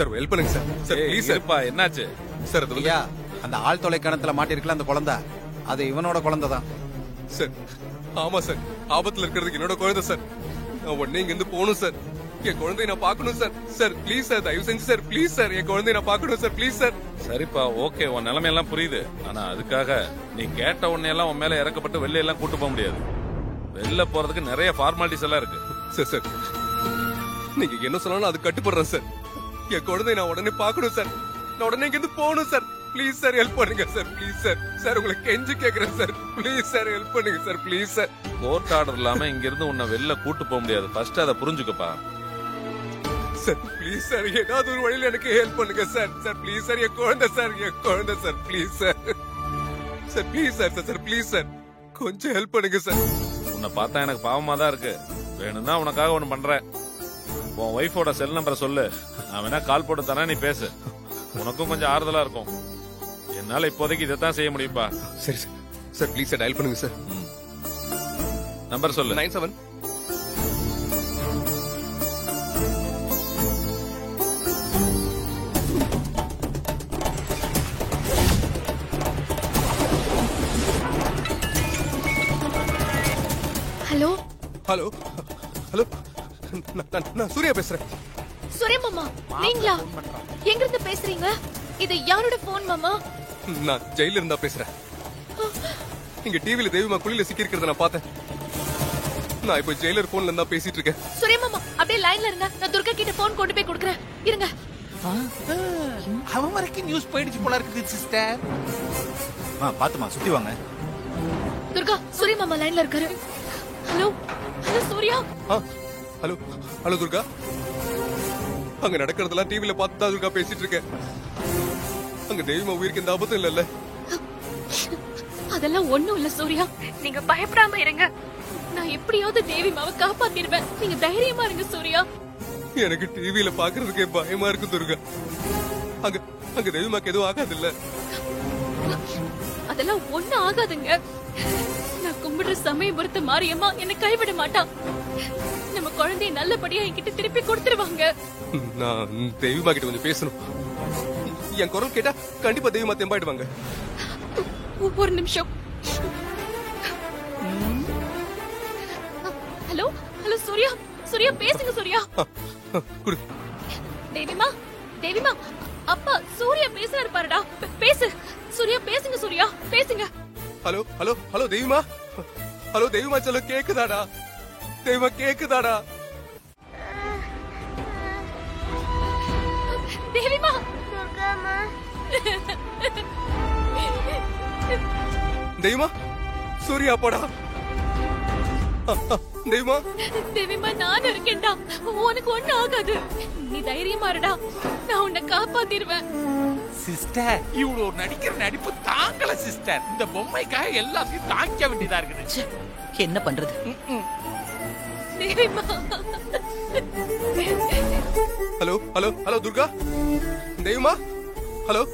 Sir help பண்ணுங்க sir. Sir please sir. என்னாச்சு sir? அது ஐயா, அந்த ஆள் தொலைக்கணத்துல மாட்டிருக்கல அந்த குழந்தை, அது இவனோட குழந்தை தான் சார். ஆமா சார், ஆபத்துல இருக்கிறதுக்கு என்னோட குழந்தை சார். நான் உடனே இங்க இருந்து போகணும் சார். என் குழந்தைய நான் பாக்கணும் சார். சார் ப்ளீஸ் சார், தயவு செஞ்சு சார், ப்ளீஸ் சார், என் குழந்தைய நான் பாக்கணும் சார், ப்ளீஸ் சார். சரிப்பா, ஓகே, உன் நிலைமையெல்லாம் புரியுது. ஆனா அதுக்காக நீ கேட்ட உடனே எல்லாம் உன் மேல இறக்கப்பட்டு வெளில எல்லாம் கூட்டு போக முடியாது. வெளில போறதுக்கு நிறைய ஃபார்மாலிட்டிஸ் எல்லாம் இருக்கு. சார் சார், நீங்க என்ன சொன்னாலும் அது கட்டுப்படுறேன் சார். என் குழந்தைய நான் உடனே பாக்கணும் சார். நான் உடனே இங்க இருந்து போகணும் சார். ப்ளீஸ் சார், ஹெல்ப் பண்ணுங்க சார், ப்ளீஸ் சார். சார் உங்களை கெஞ்சி கேக்குறேன் சார், ப்ளீஸ் சார், ஹெல்ப் பண்ணுங்க sir, please sir. Court order இல்லாம இங்க இருந்து உன்னை வெளில கூட்டு போக முடியாது. ஃபர்ஸ்ட் அதை புரிஞ்சுக்கப்பா. சார் ப்ளீஸ் சார், ஏதாவது ஒரு வழியில எனக்கு ஹெல்ப் பண்ணுங்க சார். சார் ப்ளீஸ் சார், என் குழந்தை சார், என் குழந்தை sir, please sir. Sir please sir, sir please sir, கொஞ்சம் ஹெல்ப் பண்ணுங்க சார். உன்னை பார்த்தா எனக்கு பாவமா தான் இருக்கு. வேணும்னா உனக்காக ஒண்ணு பண்றேன். உன் ஒய்ஃபோட செல் நம்பரை சொல்லு, நான் வேணா கால் போட்டு தரேன், நீ பேசு. உனக்கும் கொஞ்சம் ஆறுதலா இருக்கும். என்னால இப்போதைக்கு இதைத்தான் செய்ய முடியும்பா. சரி sir. Sir please sir, dial பண்ணுங்க சார். நம்பர் சொல்லு. 97. ஹலோ ஹலோ ஹலோ, நான் சூர்யா பேசுறேன். சூர்யா மாமா, நீங்களா? எங்க இருந்து பேசுறீங்க? இது யாரோட போன் மாமா? நான் ஜெயில இருந்தா பேசுறேன். இங்க டிவில தேவிமா குழியில சிக்கி இருக்கிறத நான் பார்த்தேன். நான் இப்ப ஜெயிலர் போன்ல இருந்தா பேசிட்டு இருக்கேன். சூர்யா மாமா, அப்படியே லைன்ல இருங்க. நான் துர்கா கிட்ட போன் கொண்டு போய் கொடுக்கறேன். இருங்க. அவன் வரைக்கும் நியூஸ் போயிடுச்சு போல இருக்குது சிஸ்டர். பாத்துமா, சுத்தி வாங்க. துர்கா, சூர்யா மாமா லைன்ல இருக்காரு. Hello hello Surya. Hello hello Durga. அங்க நடக்கிறதெல்லாம் டிவில பார்த்து தான் துர்கா பேசிட்டு இருக்கேன். அங்க தேவிமா உயிருக்கு எந்த ஆபத்தும் இல்லல்ல? அதெல்லாம் ஒண்ணும் இல்ல சூர்யா, நீங்க பயப்படாம இருங்க. நான் எப்படியாவது தேவிமாவை காப்பாத்திடுவேன். நீங்க தைரியமா இருங்க சூர்யா. எனக்கு டிவில பாக்குறதுக்கே பயமா இருக்கு துர்கா. அங்க அங்க தேவிமாக்கு எதுவும் ஆகாது இல்ல? அதெல்லாம் ஒண்ணும் ஆகாதுங்க. நான் கும்பிடுற சமயபுரத்து மாரியம்மா என்ன கைவிட மாட்டான். நம்ம குழந்தைய நல்லபடியா என்கிட்ட திருப்பி கொடுத்துருவாங்க. நான் தேவிமா கிட்ட கொஞ்சம் பேசணும். என் குரல் கேட்டா கண்டிப்பா தேவிமா தெம்பாயிடுவாங்க. ஒரு நிமிஷம். ஹலோ ஹலோ சூர்யா, சூர்யா பேசுங்க சூர்யா. தேவிமா, தேவிமா, அப்பா சூர்யா பேசுறாரு பாருடா. பேசு சூர்யா, பேசுங்க சூர்யா, பேசுங்க. ஹலோ ஹலோ ஹலோ தேவிமா. ஹலோ தேவிமா, சொல்ல கேக்குதாடா? தேவிமா கேக்குதாடா? தேவிமா. தேவிமா, சூர்யா போடா. தேவிமா, தேவிமா நான் இருக்கேன்டா. உனக்கு ஒண்ணு ஆகாது. நீ தைரியமா இருடா. நான் உன்னை காப்பாத்திடுவேன். சிஸ்டர், இவ்வளவு நடிக்கிற நடிப்பு தாங்கல சிஸ்டர். இந்த பொம்மைக்காக எல்லாத்தையும் தாங்க வேண்டியதா இருக்குது. என்ன பண்றது? தேவிமா. Hello hello hello Durga. தேவிமா, ஹலோ.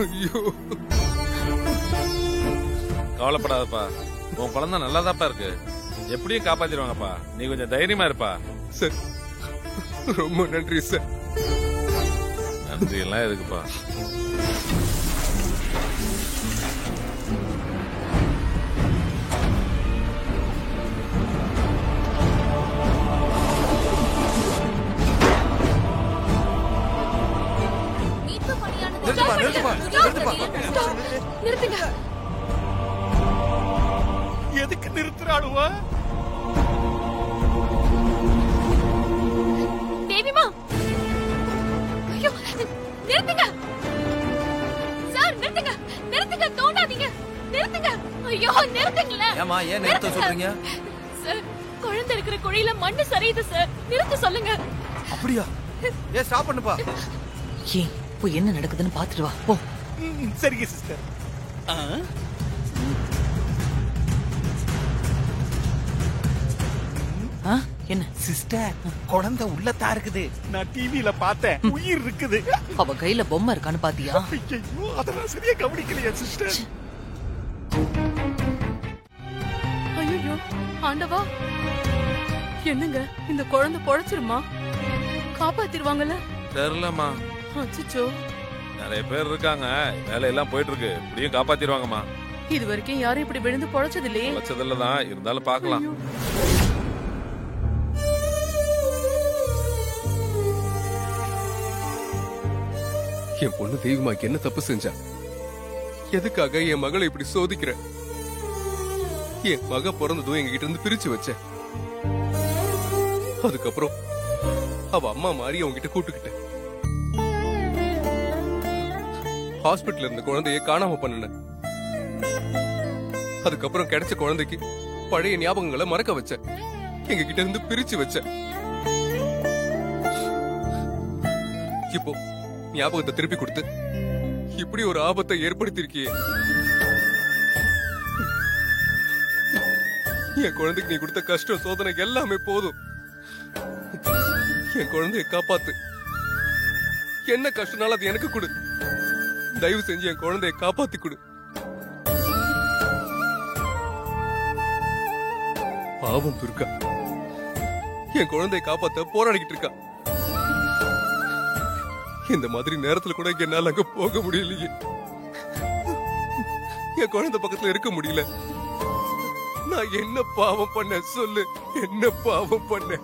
ஐயோ, கவலைப்படாதப்பா, உன் குழந்தை நல்லாதாப்பா இருக்கு. எப்படியும் காப்பாத்திடுவாங்கப்பா. நீ கொஞ்சம் தைரியமா இருப்பா. சார் ரொம்ப நன்றி சார். நன்றி எல்லாம் எதுக்குப்பா? நிறுத்துங்க. எதுக்கு நிறுத்துறாளுவா? தேவிமா, ஐயோ நிறுத்துங்க சார், நிறுத்துங்க, நிறுத்துங்க, தோண்டாதீங்க, நிறுத்துங்க. ஐயோ நிறுத்துங்களேன். ஏமா, ஏன் நிறுத்த சொல்றீங்க? சார், குழந்தை இருக்கிற குழியில மண்ணு சரியுது சார், நிறுத்த சொல்லுங்க. அப்படியா? ஏன் ஸ்டாப் பண்ணுப்பா. ஏன் போய் என்ன நடக்குதுன்னு பாத்துட்டு வா. போ. சரிங்க சிஸ்டர். என்ன சிஸ்டர், குழந்தை உள்ளதா இருக்குது. நான் டிவில பார்த்தேன். உயிர் இருக்குது. அவ கையில பொம்மை இருக்கான்னு பாத்தியா? ஐயோ, அதெல்லாம் சரியா கவனிக்கலையா சிஸ்டர்? ஐயோ ஆண்டவா, என்னங்க இந்த குழந்தை பொழைச்சிருமா? காப்பாத்திருவாங்கல்ல? தெரியலம்மா, அச்சச்சோ, நிறைய பேர் இருக்காங்க, வேலையெல்லாம் போயிட்டு இருக்கு, இப்படியும் காப்பாத்திடுவாங்கம்மா. இது வரைக்கும் யாரும் இப்படி விழுந்து பொழைச்சது இல்லையே. வச்சதில்லதான், இருந்தாலும் பார்க்கலாம். என் பொண்ணு தெய்வமாக்கு என்ன தப்பு செஞ்சா? எதுக்காக என் மகளை இப்படி சோதிக்கிற? என் மக பிறந்ததும் எங்க கிட்ட இருந்து பிரிச்சு வச்ச. அதுக்கப்புறம் அவ அம்மா மாறி அவங்க கிட்ட கூட்டுக்கிட்டேன். ஹாஸ்பிட்டல் இருந்த குழந்தைய காணாம பண்ணுன. அதுக்கப்புறம் கிடைச்ச குழந்தைக்கு பழைய ஞாபகங்களை மறக்க வச்ச. எங்க கிட்ட இருந்து பிரிச்சு வச்ச. இப்போ ஞாபகத்தை திருப்பி கொடுத்து இப்படி ஒரு ஆபத்தை ஏற்படுத்திருக்கியே. என் குழந்தைக்கு நீ கொடுத்த கஷ்டம், சோதனை எல்லாமே போதும். என் குழந்தைய காப்பாத்து. என்ன கஷ்டனாலும் அது எனக்கு கொடு. தயவு செஞ்சு என் குழந்தைய காப்பாத்தி கொடு. பாவம் துர்கா என் குழந்தைய காப்பாத்த போராடிக்கிட்டு இருக்கா. இந்த மாதிரி நேரத்துல கூட என்னால அங்க போக முடியலையே. என் குழந்தை பக்கத்துல இருக்க முடியல. நான் என்ன பாவம் பண்ண சொல்லு? என்ன பாவம் பண்ண?